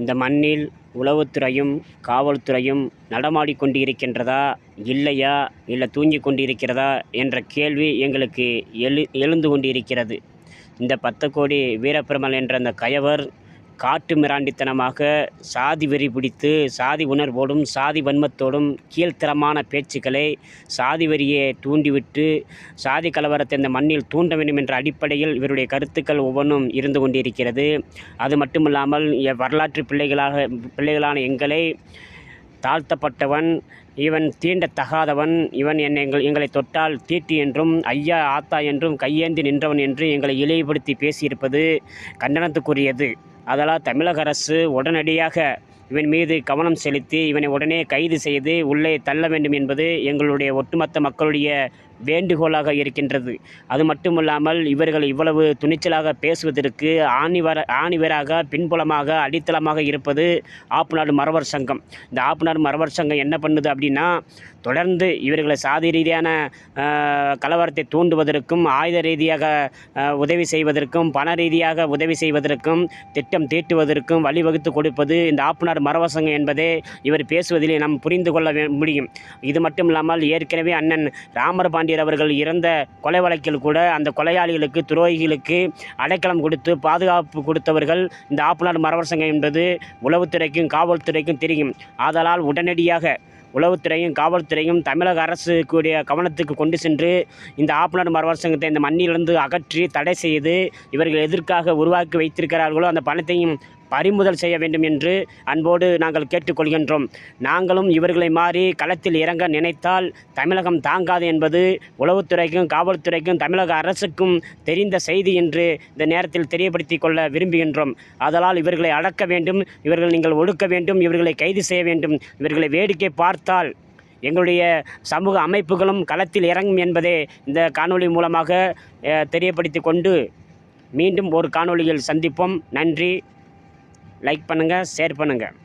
இந்த மண்ணில் உளவுத்துறையும் காவல்துறையும் நடமாடிக்கொண்டிருக்கின்றதா இல்லையா, இல்லை தூங்கி கொண்டிருக்கிறதா என்ற கேள்வி எங்களுக்கு எழுந்து கொண்டிருக்கிறது. இந்த 10 கோடி வீரப்பெருமாள் என்ற அந்த கயவர் காட்டு மிராண்டித்தனமாக சாதி வெறி பிடித்து சாதி உணர்வோடும் சாதி வன்மத்தோடும் கீழ்த்தரமான பேச்சுக்களை சாதி வெறியை தூண்டிவிட்டு சாதி கலவரத்தை இந்த மண்ணில் தூண்ட வேண்டும் என்ற அடிப்படையில் இவருடைய கருத்துக்கள் ஒவ்வொன்றும் இருந்து கொண்டிருக்கிறது. அது மட்டுமில்லாமல் வரலாற்று பிள்ளைகளான எங்களை தாழ்த்தப்பட்டவன், இவன் தீண்டத்தகாதவன், இவன் எங்களை தொட்டால் தீட்டு என்றும் ஐயா ஆத்தா என்றும் கையேந்தி நின்றவன் என்று எங்களை இழிவுபடுத்தி பேசியிருப்பது கண்டனத்துக்குரியது. அதனால் தமிழக அரசு உடனடியாக இவன் மீது கவனம் செலுத்தி இவனை உடனே கைது செய்து உள்ளே தள்ள வேண்டும் என்பது எங்களுடைய ஒட்டுமொத்த மக்களுடைய வேண்டுகோளாக இருக்கின்றது. அது மட்டுமில்லாமல் இவர்கள் இவ்வளவு துணிச்சலாக பேசுவதற்கு ஆணிவேராக பின்புலமாக அடித்தளமாக இருப்பது ஆப்புநாடு மறவர் சங்கம். இந்த ஆப்புநாடு மறவர் சங்கம் என்ன பண்ணுது அப்படின்னா, தொடர்ந்து இவர்களை சாதி ரீதியான கலவரத்தை தூண்டுவதற்கும் ஆயுத ரீதியாக உதவி செய்வதற்கும் பண ரீதியாக உதவி செய்வதற்கும் திட்டம் தீட்டுவதற்கும் வழிவகுத்து கொடுப்பது இந்த ஆப்புநாடு மறவர் சங்கம் என்பதை இவர் பேசுவதிலே நாம் புரிந்து கொள்ள முடியும். இது மட்டும் இல்லாமல் ஏற்கனவே அண்ணன் ராமர் பாண்டியர் அவர்கள் இறந்த கொலை வழக்கில் கூட அந்த கொலையாளிகளுக்கு துரோகிகளுக்கு அடைக்கலம் கொடுத்து பாதுகாப்பு கொடுத்தவர்கள் இந்த ஆப்புநாடு மறவர் சங்கம் என்பது உளவுத்துறைக்கும் காவல்துறைக்கும் தெரியும். ஆதலால் உடனடியாக உளவுத்துறையும் காவல்துறையும் தமிழக அரசு கூடிய கவனத்துக்கு கொண்டு சென்று இந்த ஆப்புநாடு மறவர் சங்கத்தை இந்த மண்ணிலிருந்து அகற்றி தடை செய்து இவர்கள் எதற்காக உருவாக்கி வைத்திருக்கிறார்களோ அந்த பணத்தையும் பறிமுதல் செய்ய வேண்டும் என்று அன்போடு நாங்கள் கேட்டுக்கொள்கின்றோம். நாங்களும் இவர்களை மாறி களத்தில் இறங்க நினைத்தால் தமிழகம் தாங்காது என்பது உளவுத்துறைக்கும் காவல்துறைக்கும் தமிழக அரசுக்கும் தெரிந்த செய்தி என்று இந்த நேரத்தில் தெரியப்படுத்திக் கொள்ள விரும்புகின்றோம். ஆதலால் இவர்களை அடக்க வேண்டும், நீங்கள் ஒடுக்க வேண்டும், இவர்களை கைது செய்ய வேண்டும். இவர்களை வேடிக்கை பார்த்தால் எங்களுடைய சமூக அமைப்புகளும் களத்தில் இறங்கும் என்பதை இந்த காணொளி மூலமாக தெரியப்படுத்தி கொண்டு மீண்டும் ஒரு காணொளியில் சந்திப்போம். நன்றி. லைக் பண்ணுங்கள், ஷேர் பண்ணுங்கள்.